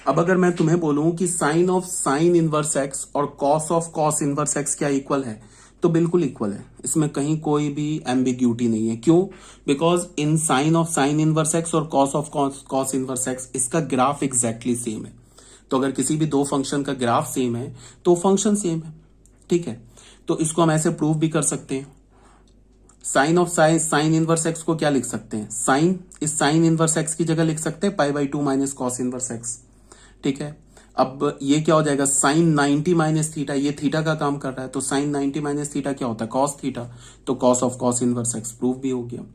अब अगर मैं तुम्हें बोलूं कि sine of sine inverse x और cos of cos inverse x क्या इक्वल है, तो बिल्कुल इक्वल है, इसमें कहीं कोई भी एम्बिग्यूटी नहीं है। क्यों? Because in sine of sine inverse x और cos of cos inverse x इसका ग्राफ एग्जैक्टली सेम है। तो अगर किसी भी दो फंक्शन का ग्राफ सेम है तो फंक्शन सेम है। ठीक है, तो इसको हम ऐसे प्रूव भी कर सकते हैं। Sine of sine inverse x को क्या लिख सकते हैं? साइन, इस साइन इनवर्स एक्स की जगह लिख सकते हैं pi by two minus cos inverse x. ठीक है, अब ये क्या हो जाएगा? साइन 90 माइनस थीटा, ये थीटा का काम कर रहा है, तो साइन 90 माइनस थीटा क्या होता है? Cos theta. तो cos of cos inverse x proof भी हो गया।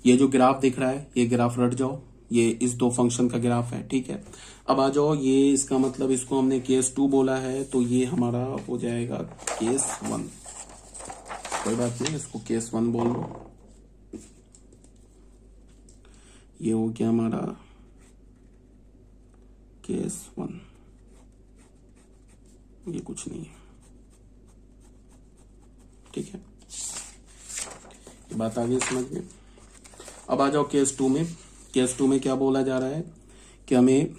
ये जो ग्राफ दिख रहा है ये ग्राफ रट जाओ, ये इस दो फंक्शन का ग्राफ है। ठीक है, अब आ जाओ, ये इसका मतलब इसको हमने केस 2 बोला है, तो ये हमारा हो जाएगा केस 1। कोई बात नहीं, इसको केस 1 बोल लो। ये हो गया हमारा केस 1, ये कुछ नहीं है। ठीक है, ये बात आ गई समझ में। अब आ जाओ केस 2 में। केस 2 में क्या बोला जा रहा है कि हमें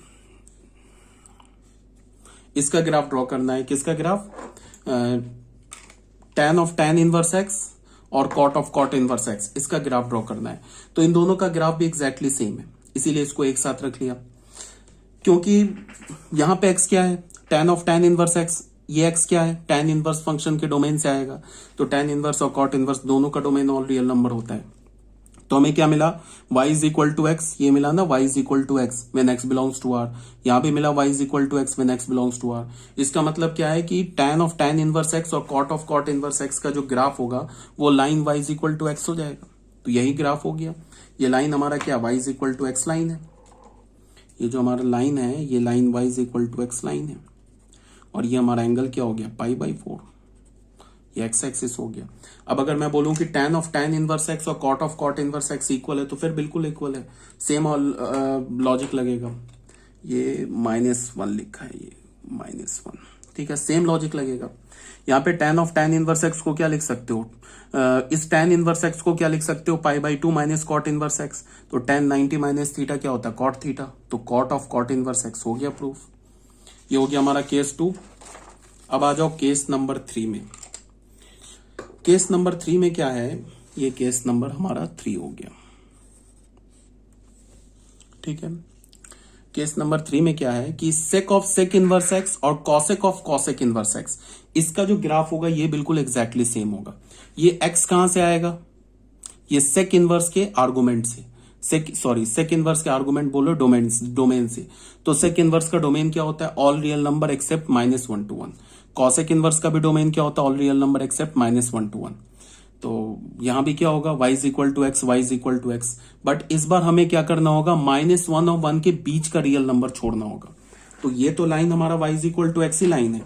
इसका ग्राफ ड्रॉ करना है। किसका graph? tan of tan inverse x और cot of cot inverse x, इसका ग्राफ ड्रॉ करना है। तो इन दोनों का ग्राफ भी एग्जैक्टली सेम है, इसीलिए इसको एक साथ रख लिया। क्योंकि यहां पे x क्या है? tan of tan inverse x, ये x क्या है? tan इनवर्स फंक्शन के डोमेन से आएगा, तो tan इनवर्स और cot इनवर्स दोनों का डोमेन ऑल रियल नंबर होता है। तो हमें क्या मिला? y is equal to x, ये मिला ना, y is equal to x when x belongs to R. यहां पे मिला y is equal to x when x belongs to R. इसका मतलब क्या है कि tan of tan inverse x और cot of cot inverse x का जो ग्राफ होगा वो line y is equal to x हो जाएगा। तो यही ग्राफ हो गया। ये लाइन हमारा क्या? y is equal to x line है। ये जो हमारा लाइन है ये line y is equal to x line है, और ये हमारा एंगल क्या हो गया? पाई बाई 4, ये एक्स एक्सिस हो गया। अब अगर मैं बोलूं कि tan of tan inverse x और cot of cot inverse x equal है, तो फिर बिल्कुल इक्वल है, सेम लॉजिक लगेगा। ये -1 लिखा है, ये -1। ठीक है, सेम लॉजिक लगेगा। यहाँ पे tan of tan inverse x को क्या लिख सकते हो? इस tan इनवर्स एक्स को क्या लिख सकते हो? Pi by 2 minus cot inverse x. तो tan 90 माइनस थीटा क्या होता है? cot theta. तो cot of cot inverse x हो गया प्रूफ। ये हो गया हमारा केस 2। अब आ जाओ केस नंबर 3 में। केस नंबर 3 में क्या है? ये केस नंबर हमारा 3 हो गया। ठीक है, केस नंबर 3 में क्या है कि sec of sec inverse x और cosec of cosec inverse x, इसका जो ग्राफ होगा ये बिल्कुल एग्जैक्टली सेम होगा। ये एक्स कहां से आएगा? ये सेक इनवर्स के आर्गुमेंट से, सेक इनवर्स के आर्गुमेंट बोलो डोमेन से। तो सेक इनवर्स का डोमेन क्या होता है? All real number except -1 to 1। Cosec inverse का भी डोमेन क्या होता है? All real number except -1 to 1। तो यहां भी क्या होगा? y is equal to x, y is equal to x. But इस बार हमें क्या करना होगा? -1 और 1 के बीच का रियल नंबर छोड़ना होगा। तो ये तो लाइन हमारा y is equal to x ही लाइन है।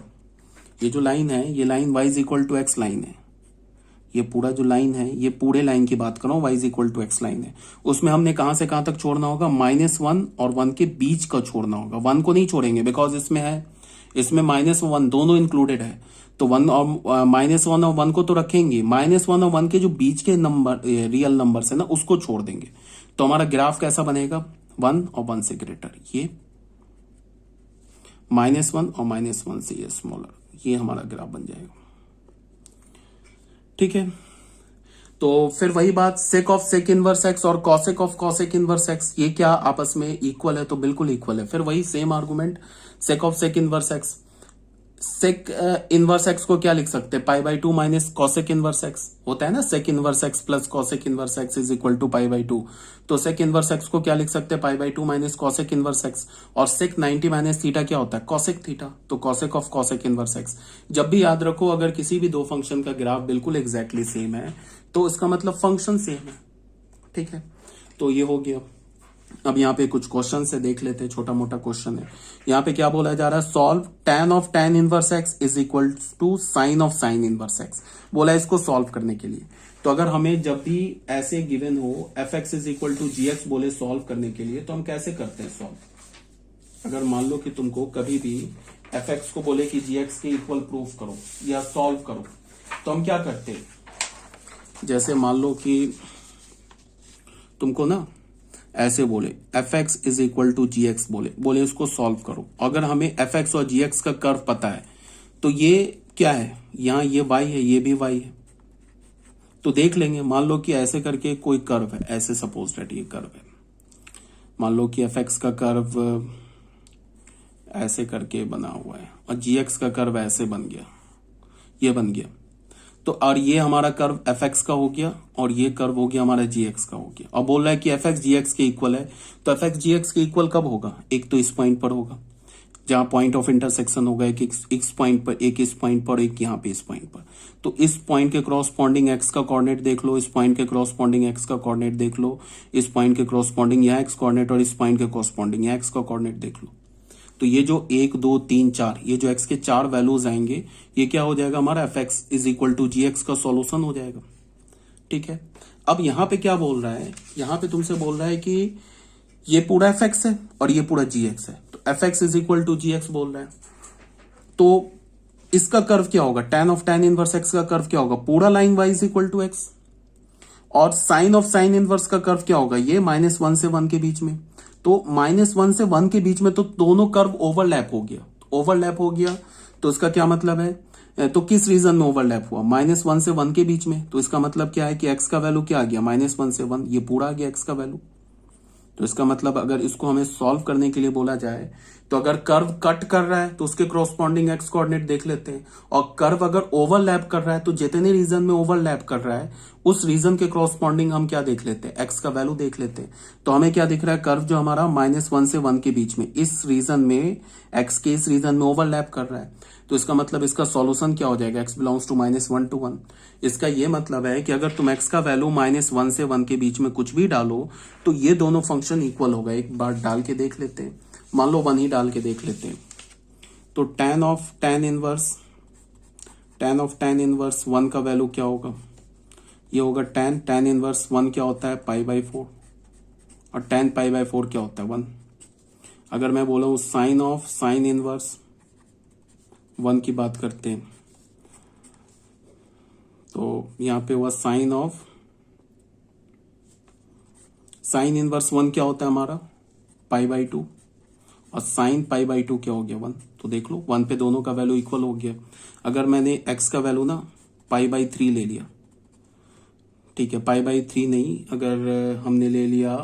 ये जो लाइन है ये line y is equal to x line है। ये पूरा जो लाइन है, ये पूरे लाइन की बात कर रहा हूं, y is equal to x line है। उसमें हमने कहां से कहां तक छोड़ना होगा? -1 और 1 के बीच का छोड़ना होगा। 1 को नहीं छोड़ेंगे बिकॉज इसमें है, इसमें -1 दोनों इंक्लूडेड है। तो 1 और -1 और 1 को तो रखेंगे, -1 और 1 के जो बीच के नंबर रियल नंबर है ना, उसको छोड़ देंगे। तो हमारा ग्राफ कैसा बनेगा? 1 और 1 से ग्रेटर, ये -1 और -1 से ये स्मॉलर, ये हमारा ग्राफ बन जाएगा। ठीक है, तो फिर वही बात, sec of sec inverse x और cosec of cosec inverse x, ये क्या आपस में इक्वल है? तो बिल्कुल इक्वल है। फिर वही same argument, sec of sec inverse x, sec inverse x को क्या लिख सकते हैं? Pi by 2 minus cosec inverse x होता है ना, sec inverse x plus cosec inverse x is equal to pi by 2। तो सेक इनवर्स एक्स को क्या लिख सकते हैं? Pi by 2 minus cosec inverse x. और सेक 90 माइनस थीटा क्या होता है? Cosec theta. तो cosec of cosec inverse x. जब भी याद रखो, अगर किसी भी दो फंक्शन का ग्राफ बिल्कुल एग्जैक्टली सेम है तो इसका मतलब फंक्शन सेम है। ठीक है, तो ये हो गया। अब यहाँ पे कुछ क्वेश्चन से देख लेते हैं, छोटा मोटा क्वेश्चन है। यहाँ पे क्या बोला जा रहा है? Solve tan of tan inverse x is equal to sine of sine inverse x. बोला इसको सॉल्व करने के लिए। तो अगर हमें जब भी ऐसे गिवन हो f x is equal to g x बोले सॉल्व करने के लिए, तो हम कैसे करते हैं सॉल्व? अगर मान लो कि तुमको कभी भी एफ एक्स को बोले कि जी एक्स के इक्वल प्रूफ करो या सॉल्व करो, तो हम क्या करते हैं? जैसे मान लो कि तुमको ना ऐसे बोले f x is equal to g x, बोले इसको सॉल्व करो। अगर हमें एफ एक्स और जी एक्स का कर्व पता है तो ये क्या है, यहां ये y है, ये भी y है, तो देख लेंगे। मान लो कि ऐसे करके कोई कर्व है, ऐसे सपोज दैट ये कर्व है, मान लो कि एफ एक्स का कर्व ऐसे करके बना हुआ है और जी एक्स का कर्व ऐसे बन गया, ये बन गया। तो और ये हमारा कर्व एफ एक्स का हो गया और ये कर्व हो गया हमारा जी एक्स का हो गया। और बोल रहा है कि एफ एक्स जी एक्स के इक्वल है, तो एफ एक्स जी एक्स के इक्वल कब होगा, एक तो इस पॉइंट पर होगा जहां पॉइंट ऑफ इंटरसेक्शन होगा, एक इस पॉइंट पर, एक इस पॉइंट पर, एक यहाँ पे इस पॉइंट पर। तो इस पॉइंट के क्रॉसपोंडिंग एक्स का कोऑर्डिनेट देख लो, इस पॉइंट के क्रॉसपोंडिंग एक्स का कोऑर्डिनेट देख लो, इस पॉइंट के क्रॉसपोंडिंग यहाँ एक्स कोऑर्डिनेट और इस पॉइंट के क्रॉसपोंडिंग यहाँ एक्स का कोऑर्डिनेट देख लो। तो ये जो 1 2 3 4 ये जो एक्स के 4 वैल्यूज आएंगे, ये क्या हो जाएगा हमारा f x is equal to g x का सॉल्यूशन हो जाएगा। ठीक है, अब यहां पे क्या बोल रहा है, यहां पे तुमसे बोल रहा है कि ये पूरा एफ एक्स है और ये पूरा जी एक्स है, तो f x is equal to g x बोल रहा है। तो इसका कर्व क्या होगा, tan of tan inverse x का कर्व क्या होगा, पूरा line y is equal to x. और साइन ऑफ साइन इनवर्स का कर्व क्या होगा, ये -1 से 1 के बीच में। तो -1 से 1 के बीच में तो दोनों कर्व ओवरलैप हो गया, ओवरलैप हो गया। तो इसका क्या मतलब है, तो किस रीजन में ओवरलैप हुआ, -1 से 1 के बीच में। तो इसका मतलब क्या है कि x का वैल्यू क्या आ गया, -1 से 1, ये पूरा आ गया x का वैल्यू। तो इसका मतलब अगर इसको हमें सॉल्व करने के लिए बोला जाए, तो अगर कर्व कट कर रहा है तो उसके क्रॉसपोंडिंग एक्स कोऑर्डिनेट देख लेते हैं, और कर्व अगर ओवरलैप कर रहा है तो जितने रीजन में ओवरलैप कर रहा है उस रीजन के क्रॉसपोंडिंग हम क्या देख लेते हैं, एक्स का वैल्यू देख लेते हैं। तो हमें क्या दिख रहा है, कर्व जो हमारा -1 से 1 के बीच में इस रीजन में, एक्स के इस रीजन में ओवरलैप कर रहा है। तो इसका मतलब इसका सॉल्यूशन क्या हो जाएगा, x बिलोंग्स टू -1 to 1। इसका ये मतलब है कि अगर तुम x का वैल्यू -1 से 1 के बीच में कुछ भी डालो तो ये दोनों फंक्शन इक्वल होगा। एक बार डाल के देख लेते हैं, मान लो 1 ही डाल के देख लेते हैं। तो tan ऑफ tan इनवर्स 1 का वैल्यू क्या होगा, ये होगा tan इनवर्स 1 क्या होता है, π/4, और tan π/4 क्या होता है, 1। अगर मैं बोला हूं साइन ऑफ साइन इनवर्स 1 की बात करते हैं, तो यहां पे हुआ साइन ऑफ साइन इनवर्स 1 क्या होता है हमारा, π/2, और साइन π/2 क्या हो गया, 1। तो देख लो 1 पे दोनों का वैल्यू इक्वल हो गया। अगर मैंने x का वैल्यू ना π/3 ले लिया, ठीक है, π/3 नहीं, अगर हमने ले लिया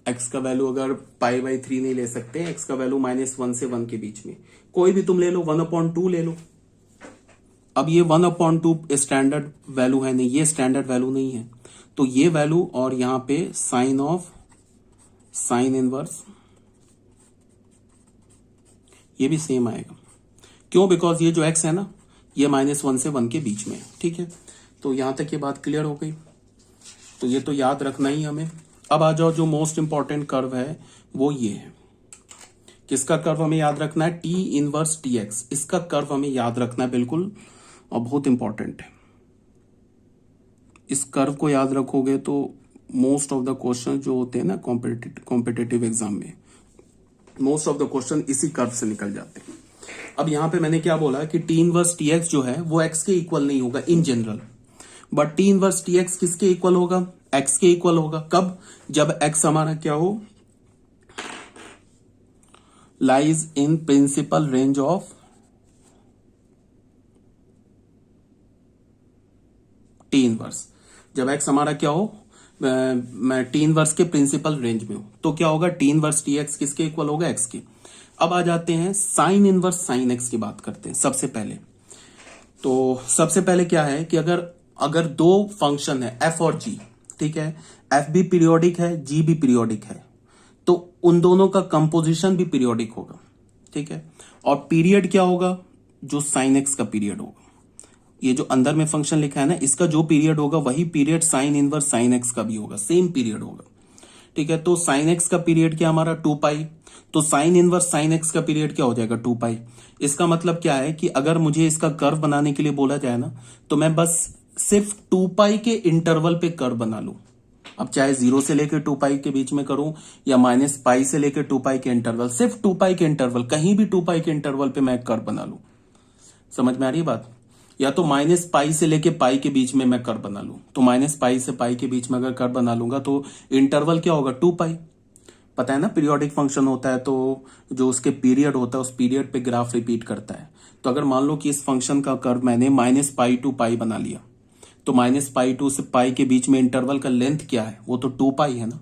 x का वैल्यू, अगर π/3 नहीं ले सकते, x का वैल्यू -1 से 1 के बीच में कोई भी तुम ले लो, 1/2 ले लो। अब ये 1/2 स्टैंडर्ड वैल्यू है नहीं, ये स्टैंडर्ड वैल्यू नहीं है, तो ये वैल्यू और यहां पे साइन ऑफ साइन इनवर्स ये भी सेम आएगा। क्यों, बिकॉज ये जो x है ना, ये -1 से 1 के बीच में है। ठीक है, तो यहां तक ये बात क्लियर हो गई, तो ये तो याद रखना ही हमें। अब आ जाओ, जो मोस्ट इंपॉर्टेंट कर्व है वो ये है। किसका कर्व हमें याद रखना है, t इनवर्स dx, इसका कर्व हमें याद रखना है बिल्कुल, और बहुत इंपॉर्टेंट है। इस कर्व को याद रखोगे तो मोस्ट ऑफ द क्वेश्चन जो होते हैं ना कॉम्पिटिटिव एग्जाम में, मोस्ट ऑफ द क्वेश्चन इसी कर्व से निकल जाते हैं। अब यहां पे मैंने क्या बोला कि टी इनवर्स टी एक्स जो है वो एक्स के इक्वल नहीं होगा in general, but T inverse T x किसके इक्वल होगा, एक्स के इक्वल होगा। कब, जब एक्स हमारा क्या हो, lies in principle range of T inverse. जब एक्स हमारा क्या हो, मैं टी इनवर्स के प्रिंसिपल रेंज में हूं, तो क्या होगा, टी इनवर्स टी एक्स किसके इक्वल होगा, एक्स के। अब आ जाते हैं साइन इनवर्स साइन एक्स की बात करते हैं सबसे पहले। तो सबसे पहले क्या है कि अगर दो फंक्शन है एफ और जी, ठीक है, एफ भी पीरियोडिक है, जी भी पीरियोडिक है, तो उन दोनों का कंपोजिशन भी पीरियोडिक होगा। ठीक है, और पीरियड क्या होगा, जो साइन एक्स का पीरियड होगा। ये जो अंदर में फंक्शन लिखा है ना, इसका जो पीरियड होगा वही period sign inverse sine x का भी होगा, सेम पीरियड होगा। ठीक है, तो साइन एक्स का पीरियड क्या हमारा 2π, तो साइन इनवर्स साइन एक्स का पीरियड क्या हो जाएगा 2π। इसका मतलब क्या है कि अगर मुझे इसका कर्व बनाने के लिए बोला जाए ना, तो मैं बस सिर्फ 2π के इंटरवल पे कर्व बना लूं। अब चाहे 0 से लेकर 2π के बीच में करूं या -π से लेकर 2π के इंटरवल, सिर्फ 2π के इंटरवल, कहीं भी 2π के इंटरवल पे मैं कर्व बना लूं। समझ में आ रही है बात। या तो माइनस पाई से लेके पाई के बीच में मैं कर्व बना लूं, तो माइनस पाई से पाई के बीच में अगर कर्व बना लूंगा तो इंटरवल क्या होगा, 2 पाई। पता है ना, पीरियोडिक फंक्शन होता है तो जो उसके पीरियड होता है उस पीरियड पे ग्राफ रिपीट करता है। तो अगर मान लो कि इस फंक्शन का कर्व मैंने माइनस पाई टू पाई बना लिया, तो माइनस पाई टू से पाई के बीच में इंटरवल का लेंथ क्या है, वो तो 2 पाई है ना।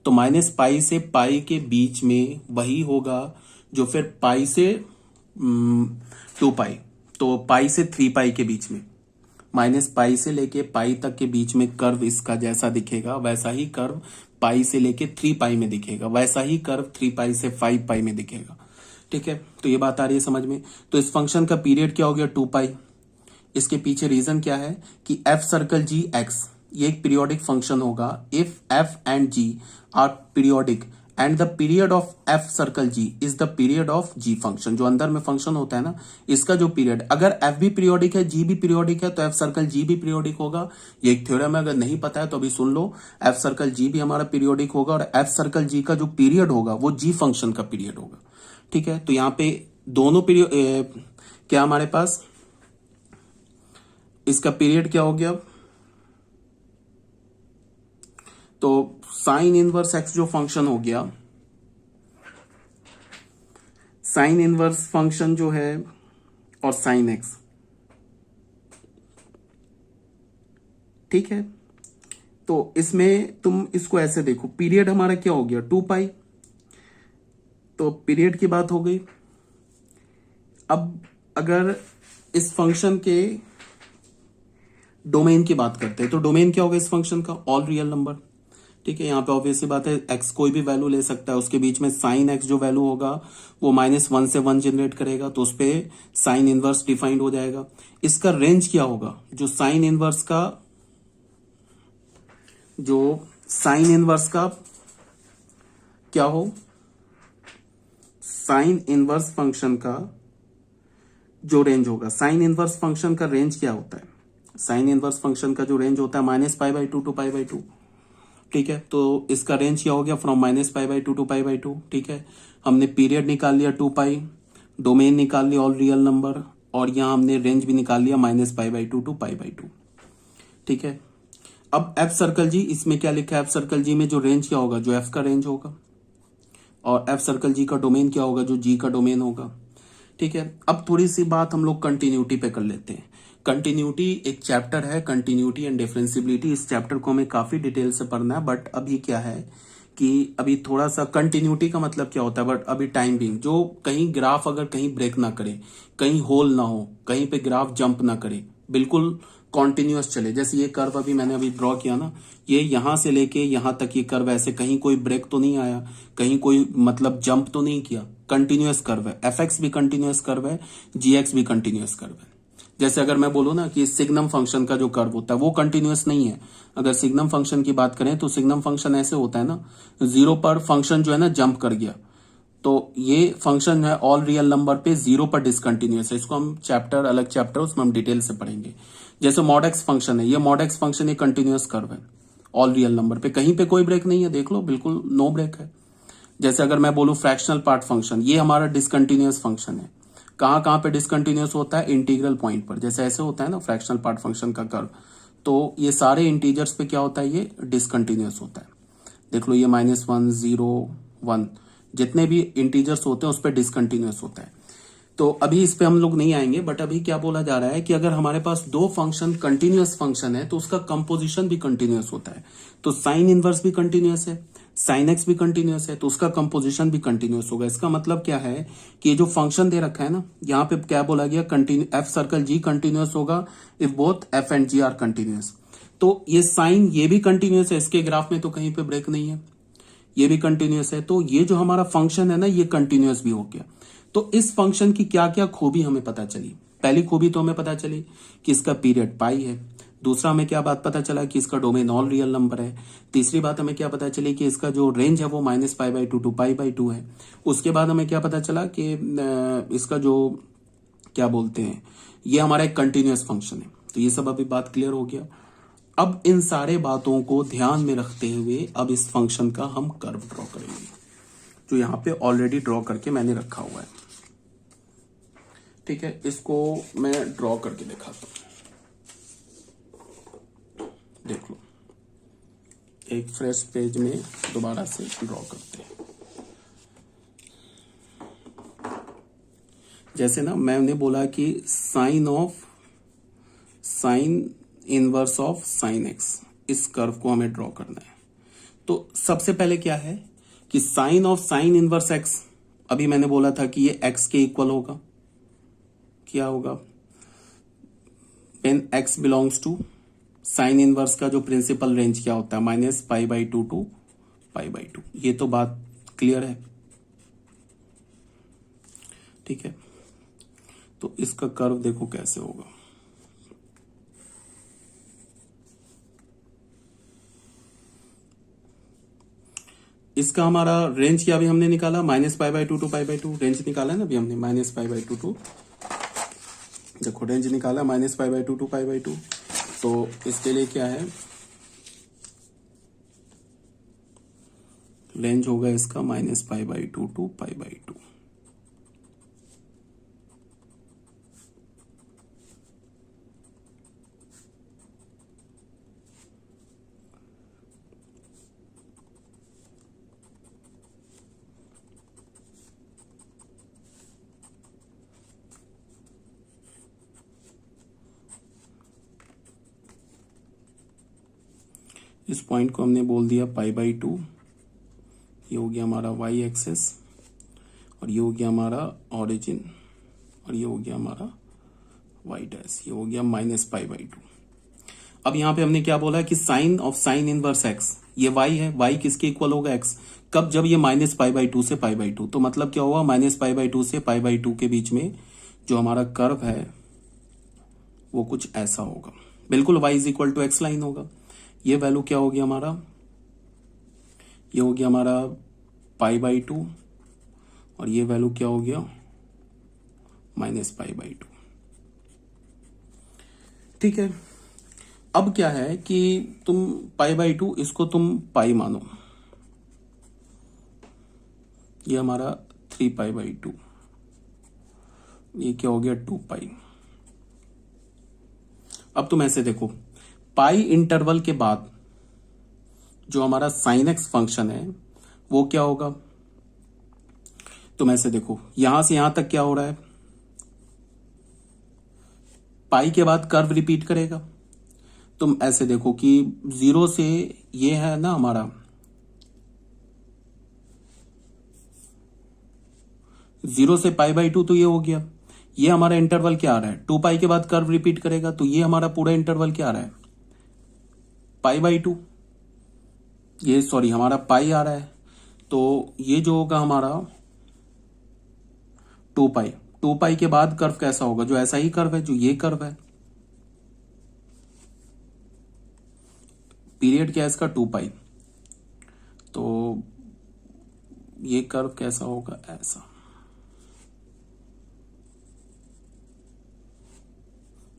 तो माइनस पाई से पाई के बीच में वही होगा जो फिर पाई से 2 पाई, तो पाई से 3 पाई के बीच में, माइनस पाई से लेके पाई तक के बीच में कर्व इसका जैसा दिखेगा वैसा ही कर्व पाई से लेके 3 पाई में दिखेगा, वैसा ही कर्व 3 पाई से 5 पाई में दिखेगा। ठीक है, तो ये बात आ रही है समझ में। तो इस फंक्शन का पीरियड क्या हो गया, 2 पाई। इसके पीछे रीजन क्या है कि एफ सर्कल जी एक्स ये एक पीरियोडिक फंक्शन होगा if f and g are periodic and the period of f circle g is the period of g function. जो अंदर में फंक्शन होता है ना, इसका जो पीरियड, अगर एफ भी पीरियोडिक है जी भी पीरियोडिक है तो एफ सर्कल जी भी पीरियोडिक होगा। ये एक थ्योरम है, अगर नहीं पता है तो अभी सुन लो। एफ सर्कल जी भी हमारा पीरियोडिक होगा और एफ सर्कल जी का जो पीरियड होगा वो जी फंक्शन का पीरियड होगा। ठीक है, तो यहां पे दोनों पीरियड क्या हमारे पास, इसका पीरियड क्या हो गया, तो साइन इनवर्स एक्स जो फंक्शन हो गया, साइन इनवर्स फंक्शन जो है और साइन एक्स, ठीक है। तो इसमें तुम इसको ऐसे देखो, पीरियड हमारा क्या हो गया, 2 पाई, तो पीरियड की बात हो गई। अब अगर इस फंक्शन के डोमेन की बात करते हैं तो डोमेन क्या होगा इस फंक्शन का, ऑल रियल नंबर। ठीक है, यहाँ पे ऑब्वियस बात है एक्स कोई भी वैल्यू ले सकता है, उसके बीच में साइन एक्स जो वैल्यू होगा वो -1 से 1 जनरेट करेगा, तो उस पर साइन इनवर्स डिफाइंड हो जाएगा। इसका रेंज क्या होगा, जो साइन इनवर्स का क्या हो, साइन इनवर्स फंक्शन का जो रेंज होगा, साइन इनवर्स फंक्शन का रेंज क्या होता है, साइन इनवर्स फंक्शन का जो रेंज होता है -π/2 टू π/2। ठीक है, तो इसका रेंज क्या हो गया, फ्रॉम -π/2 टू π/2। ठीक है, हमने पीरियड निकाल लिया 2 पाई, डोमेन निकाल लिया ऑल रियल नंबर, और यहां हमने रेंज भी निकाल लिया -π/2 टू π/2। ठीक है, अब एफ सर्कल जी, इसमें क्या लिखा है, एफ सर्कल जी में जो रेंज क्या होगा, जो एफ का रेंज होगा, और एफ सर्कल जी का डोमेन क्या होगा, जो जी का डोमेन होगा। ठीक है, अब थोड़ी सी बात हम लोग कंटिन्यूटी पे कर लेते हैं। कंटिन्यूटी एक चैप्टर है, कंटिन्यूटी एंड डिफरेंशियबिलिटी। इस चैप्टर को हमें काफी डिटेल से पढ़ना है, बट अभी क्या है कि अभी थोड़ा सा कंटिन्यूटी का मतलब क्या होता है, बट अभी टाइम बिंग जो कहीं ग्राफ अगर कहीं ब्रेक ना करे, कहीं होल ना हो, कहीं पे ग्राफ जंप ना करे, बिल्कुल कॉन्टिन्यूअस चले। जैसे ये कर्व अभी मैंने अभी ड्रॉ किया ना, ये यहां से लेके यहां तक ये कर्व ऐसे, कहीं कोई ब्रेक तो नहीं आया, कहीं कोई मतलब जंप तो नहीं किया, कंटिन्यूअस कर्व है। एफ एक्स भी कंटिन्यूअस कर्व है, जी एक्स भी कंटिन्यूअस कर्व है। जैसे अगर मैं बोलूं ना कि सिग्नम फंक्शन का जो कर्व होता है वो कंटिन्यूअस नहीं है। अगर सिग्नम फंक्शन की बात करें तो सिग्नम फंक्शन ऐसे होता है ना, 0 पर फंक्शन जो है ना जंप कर गया, तो ये फंक्शन है ऑल रियल नंबर पे 0 पर डिसकंटिन्यूअस है। इसको हम चैप्टर, अलग चैप्टर, उसमें हम डिटेल से पढ़ेंगे। जैसे मॉड एक्स फंक्शन है, ये मॉड एक्स फंक्शन एक कंटिन्यूअस कर्व है ऑल रियल नंबर पे, कहीं पे कोई ब्रेक नहीं है, देख लो बिल्कुल नो ब्रेक है। जैसे अगर मैं बोलूं फ्रैक्शनल पार्ट फंक्शन, ये हमारा डिसकंटिन्यूअस फंक्शन है। कहां कहां पे डिसकंटिन्यूअस होता है, इंटीग्रल पॉइंट पर, जैसे ऐसे होता है ना फ्रैक्शनल पार्ट फंक्शन का कर्व, तो ये सारे इंटीजर्स पे क्या होता है, ये डिसकंटिन्यूअस होता है। देख लो ये -1, 0, 1, जितने भी इंटीजर्स होते हैं उस पर डिसकंटिन्यूअस होता है। तो अभी इस पे हम लोग नहीं आएंगे, बट अभी क्या बोला जा रहा है कि अगर हमारे पास दो फंक्शन कंटिन्यूअस फंक्शन है तो उसका कंपोजिशन भी कंटिन्यूअस होता है। तो साइन इनवर्स भी कंटिन्यूअस है, साइन एक्स भी कंटिन्यूअस है, तो उसका कंपोजिशन भी कंटिन्यूअस होगा। इसका मतलब क्या है कि ये जो फंक्शन दे रखा है ना, यहाँ पे क्या बोला गया, continue f circle g continuous होगा if both f and g are continuous. तो ये साइन ये भी कंटिन्यूअस है, इसके ग्राफ में तो कहीं पे ब्रेक नहीं है, ये भी कंटिन्यूअस है, तो ये जो हमारा फंक्शन है ना ये कंटिन्यूअस भी हो गया। तो इस फंक्शन की क्या क्या खूबी हमें पता चली, पहली खूबी तो हमें पता चली कि इसका पीरियड पाई है। दूसरा हमें क्या बात पता चला कि इसका डोमेन ऑल रियल नंबर है। तीसरी बात हमें क्या पता चली कि इसका जो रेंज है वो -π/2 टू π/2 है। उसके बाद हमें क्या पता चला कि इसका जो क्या बोलते हैं, ये हमारा एक कंटिन्यूअस फंक्शन है। तो ये सब अभी बात क्लियर हो गया। अब इन सारे बातों को ध्यान में रखते हुए अब इस फंक्शन का हम कर्व ड्रॉ करेंगे, जो यहां पे ऑलरेडी ड्रॉ करके मैंने रखा हुआ है। ठीक है, इसको मैं ड्रॉ करके दिखाता हूं, देख लो। एक फ्रेश पेज में दोबारा से ड्रॉ करते हैं। जैसे ना मैंने बोला कि sine inverse of sine x, इस कर्व को हमें ड्रॉ करना है। तो सबसे पहले क्या है कि sine of sine inverse x, अभी मैंने बोला था कि ये एक्स के इक्वल होगा। क्या होगा? When x belongs to, sine inverse का जो प्रिंसिपल रेंज क्या होता है, -π/2 टू π/2। ये तो बात क्लियर है, ठीक है। तो इसका कर्व देखो कैसे होगा। इसका हमारा रेंज क्या अभी हमने निकाला, -π/2 टू π/2 रेंज निकाला है ना अभी हमने, -π/2 टू, देखो रेंज निकाला -π/2 टू π/2। तो इसके लिए क्या है, रेंज होगा इसका -π/2 टू π/2। इस पॉइंट को हमने बोल दिया π/2, ये हो गया हमारा y एक्सेस, और ये हो गया हमारा ओरिजिन, और ये हो गया हमारा y डैश, ये हो गया -π/2। अब यहां पे हमने क्या बोला कि sine of sine inverse x, ये y है, y किसके इक्वल होगा x, कब? जब ये -π/2 से π/2। तो मतलब क्या हुआ, -π/2 से π/2 के बीच में जो हमारा कर्व है वो कुछ ऐसा होगा, बिल्कुल y is equal to x line होगा। ये वैल्यू क्या होगी हमारा, ये हो गया हमारा π/2, और ये वैल्यू क्या हो गया, -π/2। ठीक है, अब क्या है कि तुम π/2 इसको तुम पाई मानो, ये हमारा 3π/2, ये क्या हो गया 2π। अब तुम ऐसे देखो, पाई इंटरवल के बाद जो हमारा साइन एक्स फंक्शन है वो क्या होगा, तुम ऐसे देखो, यहां से यहां तक क्या हो रहा है, पाई के बाद कर्व रिपीट करेगा। तुम ऐसे देखो कि 0 से ये है ना हमारा 0 से π/2, तो ये हो गया। ये हमारा इंटरवल क्या आ रहा है, 2π के बाद कर्व रिपीट करेगा, तो ये हमारा पूरा इंटरवल क्या आ रहा है, π/2। ये सॉरी हमारा पाई आ रहा है, तो ये जो होगा हमारा 2π के बाद कर्व कैसा होगा, जो ऐसा ही कर्व है, जो ये कर्व है, पीरियड क्या है इसका 2π, तो ये कर्व कैसा होगा, ऐसा।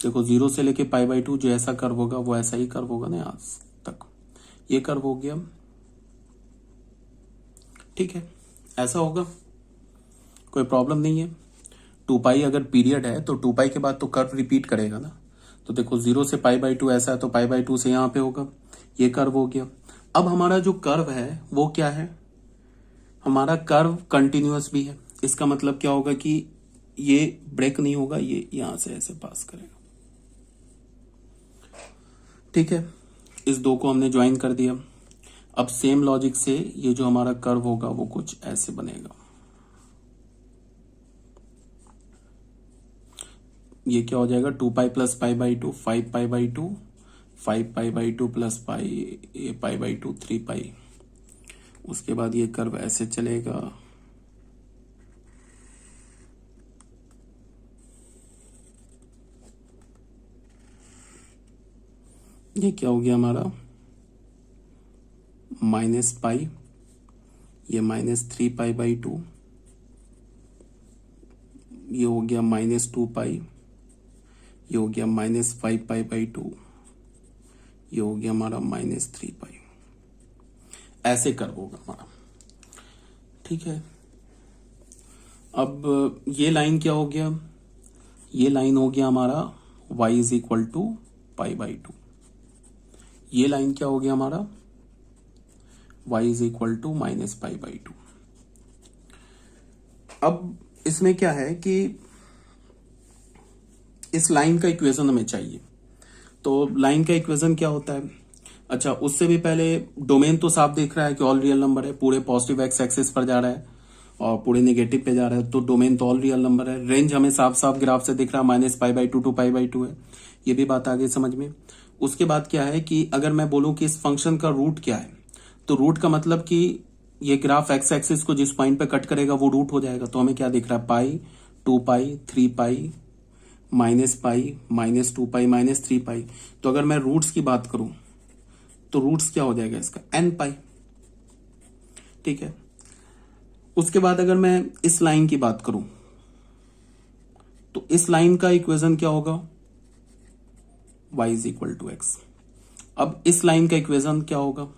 देखो 0 से लेके π/2 जो ऐसा कर्व होगा वो ऐसा ही कर्व होगा ना आज तक, ये कर्व हो गया, ठीक है, ऐसा होगा, कोई प्रॉब्लम नहीं है। 2π अगर पीरियड है तो 2π के बाद तो कर्व रिपीट करेगा ना, तो देखो 0 से π/2 ऐसा है, तो π/2 से यहां पे होगा, ये कर्व हो गया। अब हमारा जो कर्व है वो क्या है, हमारा कर्व कंटिन्यूअस भी है। इसका मतलब क्या होगा कि ये ब्रेक नहीं होगा, ये यहां से ऐसे पास करेगा, ठीक है। इस दो को हमने ज्वाइन कर दिया। अब सेम लॉजिक से ये जो हमारा कर्व होगा वो कुछ ऐसे बनेगा। ये क्या हो जाएगा, 2π प्लस π/2 5π/2, 5π/2 प्लस π/2 3π। उसके बाद ये कर्व ऐसे चलेगा, ये क्या हो गया हमारा -π, ये -3π/2, ये हो गया -2π, ये हो गया -5π/2, ये हो गया हमारा -3π। ऐसे कर्व होगा हमारा, ठीक है। अब ये लाइन क्या हो गया, ये लाइन हो गया हमारा y इज इक्वल टू π/2। ये लाइन क्या हो गया हमारा y इज इक्वल टू -π/2। अब इसमें क्या है कि इस लाइन का इक्वेशन हमें चाहिए। तो लाइन का इक्वेशन क्या होता है? अच्छा, उससे भी पहले डोमेन तो साफ दिख रहा है कि ऑल रियल नंबर है, पूरे पॉजिटिव एक्स एक्सिस पर जा रहा है और पूरे नेगेटिव पे जा रहा है, तो डोमेन तो ऑल रियल नंबर है। रेंज हमें साफ साफ ग्राफ से दिख रहा है -π/2 टू π/2 है। ये भी बात आ गई समझ में। उसके बाद क्या है कि अगर मैं बोलूं कि इस फंक्शन का रूट क्या है, तो रूट का मतलब कि ये ग्राफ एक्स एक्सिस को जिस पॉइंट पे कट करेगा वो रूट हो जाएगा। तो हमें क्या दिख रहा है? पाई, 2π, 3π, -π, -2π, -3π। तो अगर मैं रूट्स की बात करूं तो रूट्स क्या हो जाएगा इसका? nπ। ठीक है। उसके बाद अगर मैं इस लाइन की बात करूं तो इस लाइन का इक्वेशन क्या होगा? y is equal to x. अब इस लाइन का इक्वेशन क्या होगा?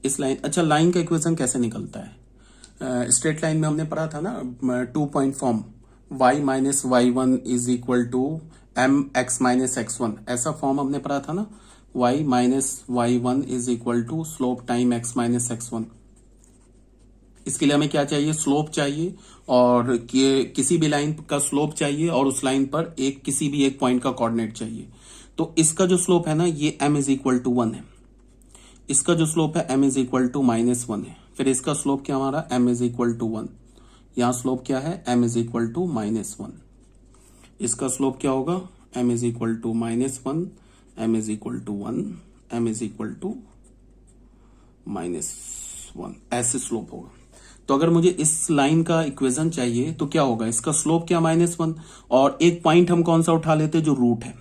इस लाइन, अच्छा लाइन का इक्वेशन कैसे निकलता है? स्ट्रेट लाइन में हमने पढ़ा था ना 2 point form, y minus y1 is equal to m x minus x1, ऐसा फॉर्म हमने पढ़ा था ना। y minus y1 is equal to slope time x minus x1। इसके लिए हमें क्या चाहिए? स्लोप चाहिए, और किसी भी लाइन का स्लोप चाहिए, और उस लाइन पर किसी भी एक पॉइंट का कोऑर्डिनेट चाहिए। तो इसका जो स्लोप है ना ये m इज इक्वल टू 1 है। इसका जो स्लोप है m इज इक्वल टू -1 है। फिर इसका स्लोप क्या हमारा? m is equal to 1। यहां स्लोप क्या है? m is equal to -1। इसका स्लोप क्या होगा? m is equal to -1, m is equal to 1, m is equal to -1, ऐसे स्लोप होगा। तो अगर मुझे इस लाइन का इक्वेशन चाहिए तो क्या होगा? इसका स्लोप क्या? -1, और एक पॉइंट हम कौन सा उठा लेते हैं? जो रूट है।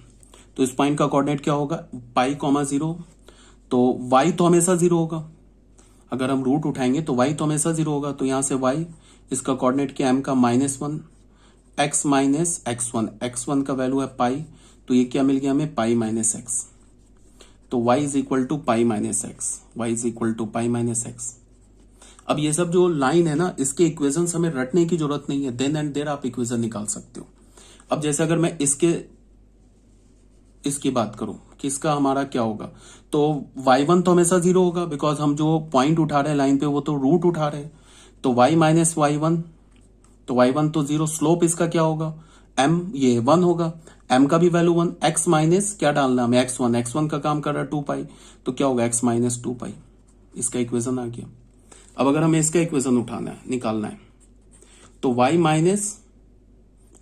तो इस पॉइंट का कोऑर्डिनेट क्या होगा? π, 0। तो y तो हमेशा 0 होगा। अगर हम रूट उठाएंगे तो y तो हमेशा 0 होगा। तो यहां से y, इसका कोऑर्डिनेट क्या? m का -1, x माइनस x1, x1 का वैल्यू है π, तो ये क्या मिल गया हमें? π माइनस x। तो y is equal to π minus x, y is equal to π minus x। अब ये सब जो लाइन है ना, इसके इक्वेशन हमें रटने की जरूरत नहीं है, देन एंड देयर आप इक्वेशन निकाल सकते हो। अब जैसे अगर मैं इसकी बात करूं कि इसका हमारा क्या होगा, तो y1 तो हमेशा 0 होगा, बिकॉज हम जो पॉइंट उठा रहे हैं लाइन पे वो तो रूट उठा रहे हैं। तो y माइनस y1, तो y1 तो 0। स्लोप इसका क्या होगा? m, ये 1 होगा, m का भी वैल्यू 1, x माइनस क्या डालना हमें? x1, x1 का काम कर रहा है 2π, तो क्या होगा? x minus 2π। इसका इक्वेशन आ गया। अब अगर हमें इसका इक्वेशन उठाना है, निकालना है, तो y माइनस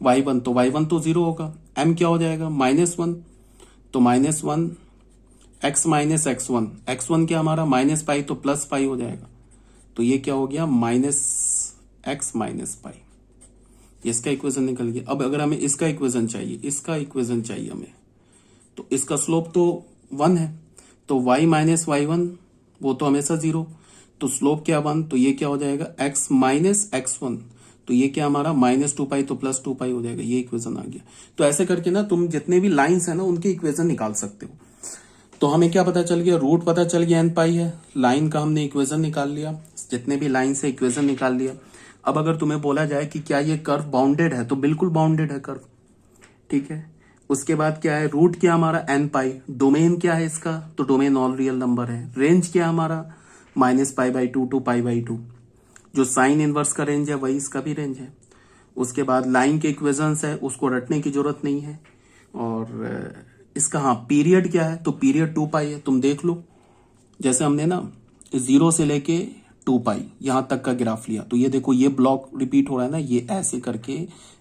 y1, तो y1 तो 0 होगा, m क्या हो जाएगा? -1, तो -1, x माइनस x1, x1 क्या हमारा? -π, तो +π हो जाएगा। तो ये क्या हो गया? -x minus π। इसका इक्वेशन निकल गया। अब अगर हमें इसका इक्वेशन चाहिए हमें, तो इसका स्लोप तो 1 है, तो y माइनस y1 वो तो हमेशा 0, तो स्लोप क्या 1, तो ये क्या हो जाएगा? x माइनस x1, तो ये क्या हमारा? -2π, तो +2π हो जाएगा। ये इक्वेशन आ गया। तो ऐसे करके ना तुम जितने भी लाइंस है ना उनके इक्वेशन निकाल सकते हो। तो हमें क्या पता चल गया? रूट पता चल गया, nπ है। लाइन का हमने इक्वेशन निकाल लिया, जितने भी लाइन से इक्वेशन निकाल लिया। अब अगर तुम्हें बोला जाए कि क्या ये कर्व बाउंडेड है, तो बिल्कुल बाउंडेड है कर्व। ठीक है। उसके बाद क्या है? रूट क्या हमारा? nπ। डोमेन क्या है इसका? तो डोमेन ऑल रियल नंबर है। रेंज क्या हमारा? -π/2 टू π/2। जो साइन इनवर्स का रेंज है वही इसका भी रेंज है। उसके बाद लाइन के इक्वेशंस है, उसको रटने की जरूरत नहीं है। और इसका हाँ पीरियड क्या है? तो पीरियड 2π है। तुम देख लो, जैसे हमने ना 0 से लेके 2π यहां तक का ग्राफ लिया, तो ये देखो ये ब्लॉक रिपीट हो रहा है ना, ये ऐसे करके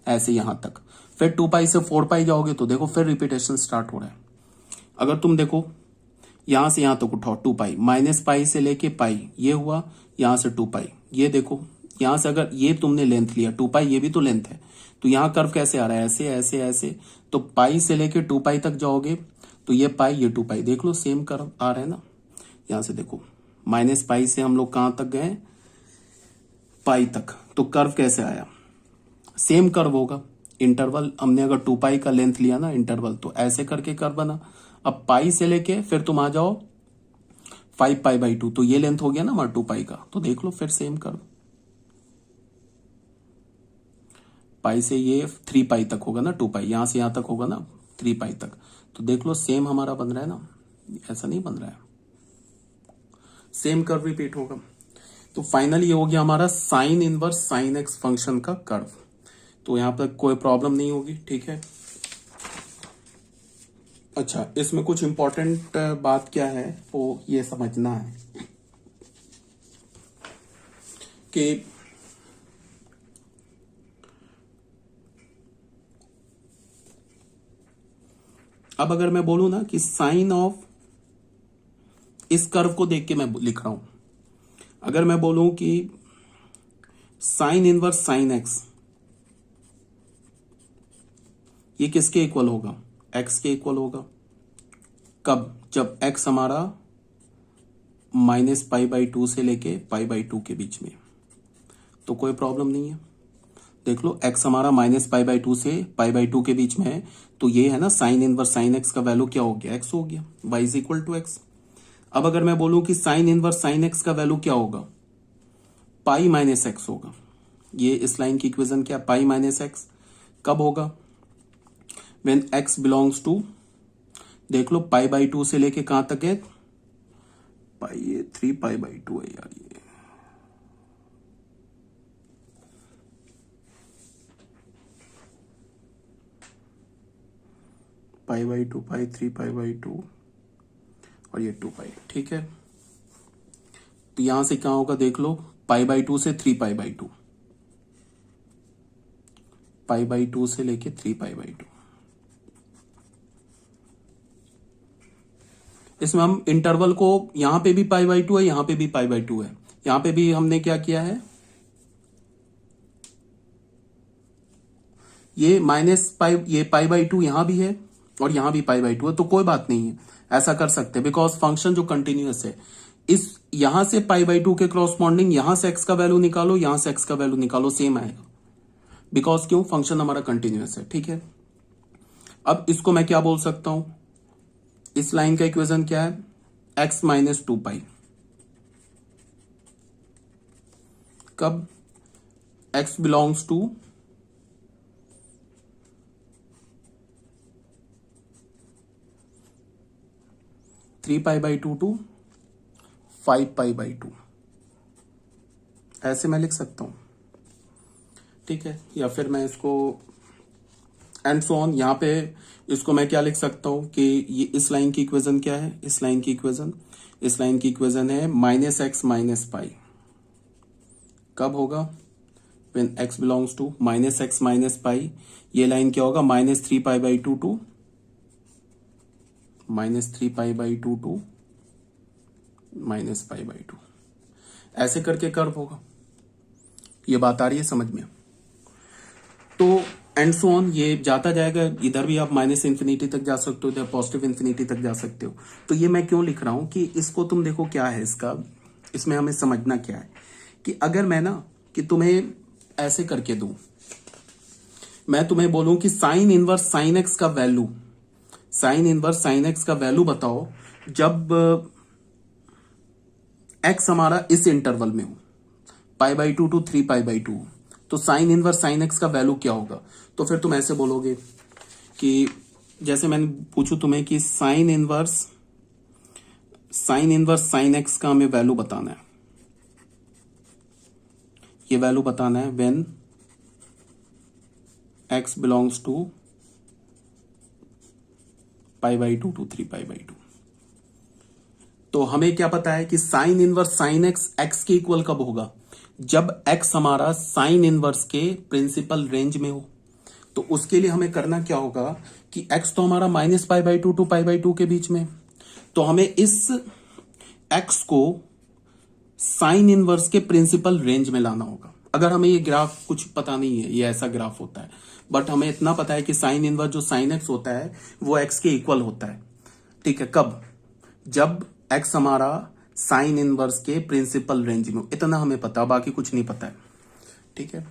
ऐसे यहां तक। फिर 2π से 4π जाओगे तो देखो फिर रिपीटेशन स्टार्ट हो रहा है। अगर तुम देखो यहां से यहां तक उठाओ 2π, -π से लेके पाई ये हुआ, यहां से 2π, ये देखो यहां से अगर ये तुमने लेंथ लिया 2π, ये भी तो लेंथ है, तो यहां कर्व कैसे आ रहा है? ऐसे ऐसे ऐसे। तो पाई से लेके 2π तक जाओगे तो ये पाई, ये 2π, देख लो सेम कर्व आ रहा है ना। यहां से देखो -π से हम लोग कहां तक गए? पाई तक। तो कर्व कैसे आया? सेम कर्व होगा। इंटरवल हमने अगर 2π का लेंथ लिया ना इंटरवल, तो ऐसे करके कर्व बना। अब पाई से लेके फिर तुम आ जाओ 5π/2, तो ये लेंथ हो गया ना हमारा 2π का, तो देख लो फिर सेम कर्व। पाई से ये 3 पाई तक होगा ना, 2 पाई, यहां से यहां तक होगा ना 3 पाई तक। तो देख लो सेम हमारा बन रहा है ना, ऐसा नहीं बन रहा है, सेम कर्व रिपीट होगा। तो फाइनली ये हो गया हमारा sine inverse sine x function का कर्व। तो यहां पर कोई प्रॉब्लम नहीं होगी, ठीक है। अच्छा, इसमें कुछ इंपॉर्टेंट बात क्या है वो ये समझना है कि अब अगर मैं बोलूं ना कि साइन ऑफ, इस कर्व को देख के मैं लिख रहा हूं, अगर मैं बोलूं कि साइन इनवर्स साइन एक्स, ये किसके इक्वल होगा, एक्स के इक्वल होगा। कब, जब एक्स हमारा -π/2 से लेके π/2 के बीच में, तो कोई प्रॉब्लम नहीं है। देख लो एक्स हमारा -π/2 से π/2 के बीच में है, तो ये है ना साइन इनवर्स साइन एक्स का वैल्यू क्या हो गया, एक्स हो गया, y is equal to x. अब अगर मैं बोलूं कि साइन इनवर्स साइन एक्स का वैल्यू क्या होगा, पाई माइनस एक्स होगा। ये इस लाइन की इक्वेशन क्या, पाई माइनस एक्स। कब होगा, व्हेन एक्स बिलोंग्स टू, देख लो π/2 से लेके कहां तक है, पाई, ये 3π/2 है यार, ये π/2, पाई 3π/2 और ये 2 पाई, ठीक है। तो यहां से क्या होगा, देख लो π/2 से 3π/2, π/2 से लेके 3π/2। इसमें हम इंटरवल को, यहां पे भी π/2 है, यहां पे भी π/2 है, यहां पे भी हमने क्या किया है, ये -π, ये π/2 यहां भी है और यहां भी π/2 है, तो कोई बात नहीं है, ऐसा कर सकते हैं, बिकॉज फंक्शन जो कंटिन्यूअस है, इस यहां से π/2 के क्रॉसपॉन्डिंग यहां से x का वैल्यू निकालो, यहां से x का वैल्यू निकालो, सेम आएगा, बिकॉज क्यों, फंक्शन हमारा कंटिन्यूअस है, ठीक है। अब इसको मैं क्या बोल सकता हूं, इस लाइन का इक्वेशन क्या है, x - 2 पाई। कब, x बिलोंग्स टू 3π/2 टू 5π/2, ऐसे मैं लिख सकता हूं, ठीक है। या फिर मैं इसको एंड सो ऑन, यहां पे इसको मैं क्या लिख सकता हूं कि ये इस लाइन की इक्वेशन क्या है, इस लाइन की इक्वेशन, इस लाइन की इक्वेशन है -x - π। कब होगा, when x belongs to -x - π। ये लाइन क्या होगा, -3π/2 टू -π/2, ऐसे करके कर्व होगा। ये बात आ रही है समझ में। तो एंड सो ऑन, ये जाता जाएगा, इधर भी आप -∞ तक जा सकते हो, इधर +∞ तक जा सकते हो। तो ये मैं क्यों लिख रहा हूं कि इसको तुम देखो क्या है इसका, इसमें हमें समझना क्या है कि अगर मैं ना कि तुम्हें ऐसे करके दूं, मैं तुम्हें बोलूं कि साइन इनवर्स साइन एक्स का value, sign inverse sine x का वैल्यू बताओ जब एक्स हमारा इस इंटरवल में हो, π/2 टू 3π/2, तो साइन इनवर्स साइन एक्स का वैल्यू क्या होगा। तो फिर तुम ऐसे बोलोगे कि जैसे मैंने पूछू तुम्हें कि साइन इनवर्स साइन एक्स का हमें वैल्यू बताना है, ये वैल्यू बताना है when x belongs to π/2 to 3π/2। तो हमें क्या पता है कि sine inverse sine x x के इक्वल कब होगा, जब एक्स हमारा साइन इनवर्स के प्रिंसिपल रेंज में हो। तो उसके लिए हमें करना क्या होगा कि एक्स तो हमारा -π/2 टू π/2 के बीच में, तो हमें इस एक्स को साइन इनवर्स के प्रिंसिपल रेंज में लाना होगा। अगर हमें ये ग्राफ कुछ पता नहीं है, ये ऐसा ग्राफ होता है, बट हमें इतना पता है कि साइन इनवर्स जो साइन एक्स होता है वो एक्स के इक्वल होता है, ठीक है। कब, जब एक्स हमारा साइन इनवर्स के प्रिंसिपल रेंज में, इतना हमें पता, बाकी कुछ नहीं पता है, ठीक है।